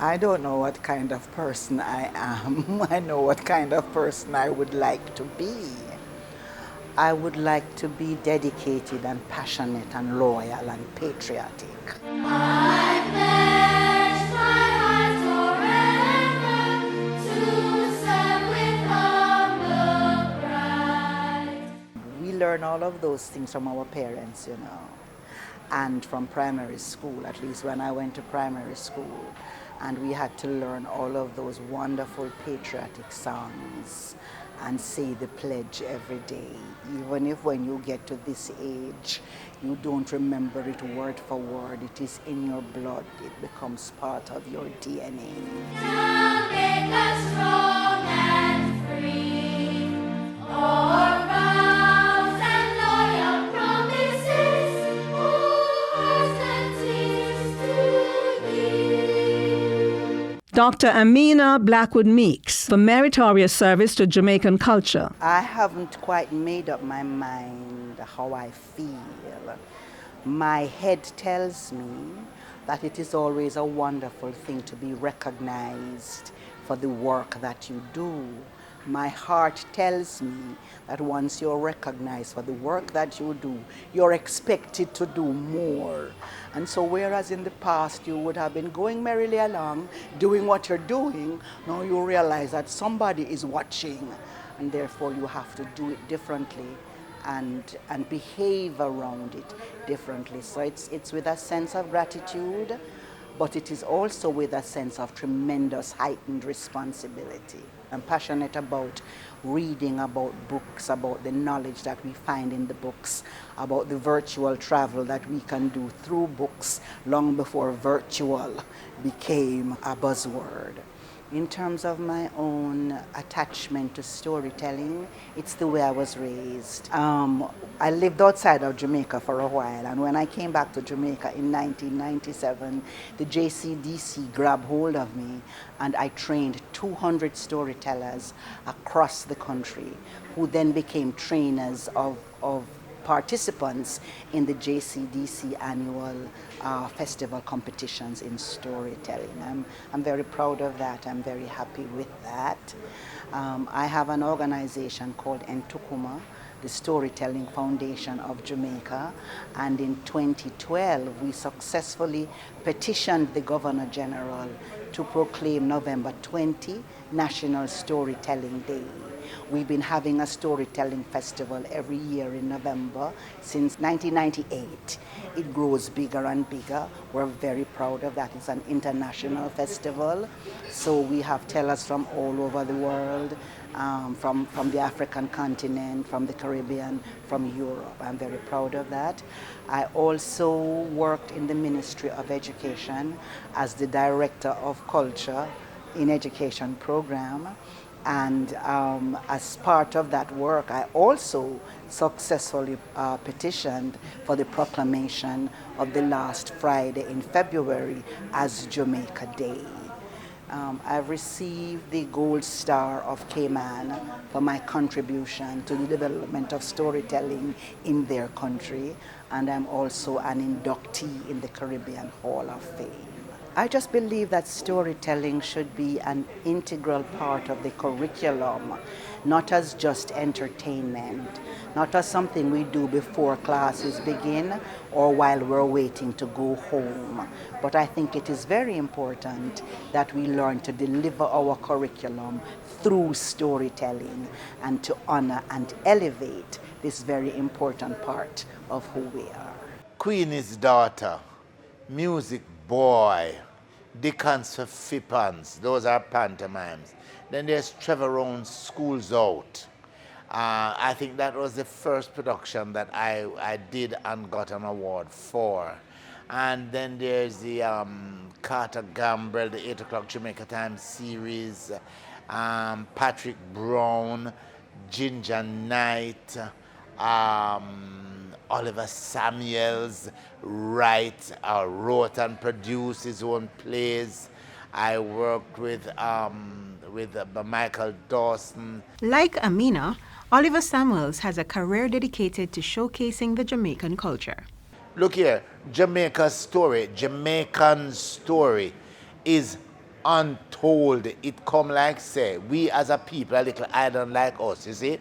I don't know what kind of person I am. I know what kind of person I would like to be. I would like to be dedicated and passionate and loyal and patriotic. I pledge my heart forever to serve with humble pride. We learn all of those things from our parents, and from primary school, at least when I went to primary school. And we had to learn all of those wonderful patriotic songs and say the pledge every day, even if when you get to this age, you don't remember it word for word. It is in your blood. It becomes part of your DNA. Jamaica strong and free, o'er vows and loyal promises, all hearts and tears to thee. Dr. Amina Blackwood Meeks for meritorious service to Jamaican culture. I haven't quite made up my mind how I feel. My head tells me that it is always a wonderful thing to be recognized for the work that you do. My heart tells me that once you're recognized for the work that you do, you're expected to do more. And so whereas in the past you would have been going merrily along, doing what you're doing, now you realize that somebody is watching, and therefore you have to do it differently and behave around it differently. So it's with a sense of gratitude, but it is also with a sense of tremendous heightened responsibility. I'm passionate about reading about books, about the knowledge that we find in the books, about the virtual travel that we can do through books long before virtual became a buzzword. In terms of my own attachment to storytelling, it's the way I was raised. I lived outside of Jamaica for a while, and when I came back to Jamaica in 1997, the JCDC grabbed hold of me, and I trained 200 storytellers across the country, who then became trainers of participants in the JCDC annual festival competitions in storytelling. I'm very proud of that. I'm very happy with that. I have an organization called Ntukuma, the Storytelling Foundation of Jamaica, and in 2012 we successfully petitioned the Governor General to proclaim November 20 National Storytelling Day. We've been having a storytelling festival every year in November since 1998. It grows bigger and bigger. We're very proud of that. It's an international festival. So we have tellers from all over the world, from the African continent, from the Caribbean, from Europe. I'm very proud of that. I also worked in the Ministry of Education as the Director of Culture in Education Program. And as part of that work, I also successfully petitioned for the proclamation of the last Friday in February as Jamaica Day. I've received the Gold Star of Cayman for my contribution to the development of storytelling in their country, and I'm also an inductee in the Caribbean Hall of Fame. I just believe that storytelling should be an integral part of the curriculum, not as just entertainment, not as something we do before classes begin or while we're waiting to go home. But I think it is very important that we learn to deliver our curriculum through storytelling and to honor and elevate this very important part of who we are. Queenie's Daughter, Music Boy, Dickens for Fippans, those are pantomimes. Then there's Trevor Rown's School's Out. I think that was the first production that I did and got an award for. And then there's the Carter Gambrell, the 8 o'clock Jamaica Times series, Patrick Brown, Ginger Knight, Oliver Samuels wrote and produced his own plays. I worked with Michael Dawson. Like Amina, Oliver Samuels has a career dedicated to showcasing the Jamaican culture. Look here, Jamaican story is untold. It come like say, we as a people, a little island like us, you see.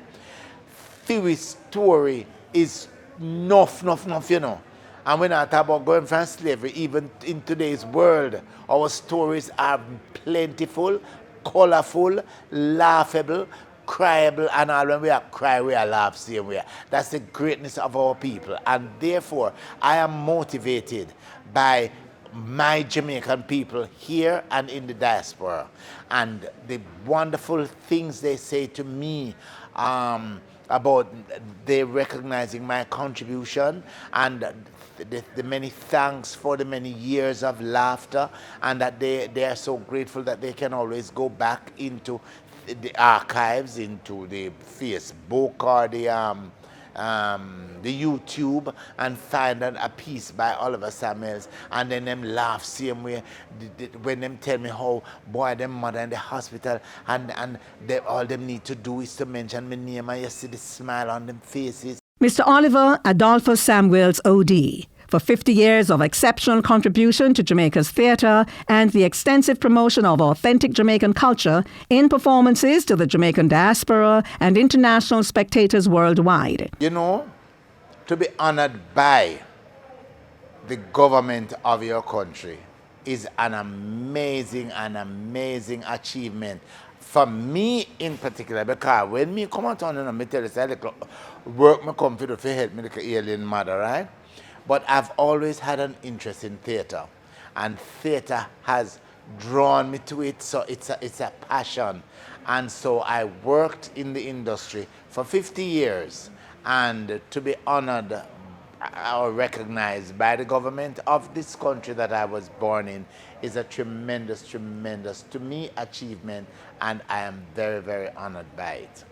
Theory story is enough, you know. And when I talk about going from slavery, even in today's world, our stories are plentiful, colorful, laughable, cryable, and all. When we are cry, we are laugh same way. That's the greatness of our people. And therefore, I am motivated by my Jamaican people here and in the diaspora, and the wonderful things they say to me about they recognizing my contribution, and the many thanks for the many years of laughter, and that they are so grateful that they can always go back into the archives, into the Facebook or the YouTube, and find a piece by Oliver Samuels, and then them laugh same way when them tell me how boy them mother in the hospital, and they, all them need to do is to mention my name, and you see the smile on them faces. Mr. Oliver Adolphus Samuels, OD, for 50 years of exceptional contribution to Jamaica's theatre and the extensive promotion of authentic Jamaican culture in performances to the Jamaican diaspora and international spectators worldwide. You know, to be honored by the government of your country is an amazing achievement. For me in particular, because when me come out on and I tell you, I work me come to help me like an alien mother, right? But I've always had an interest in theatre, and theatre has drawn me to it, so it's a passion. And so I worked in the industry for 50 years, and to be honored or recognized by the government of this country that I was born in is a tremendous, to me, achievement, and I am very, very honored by it.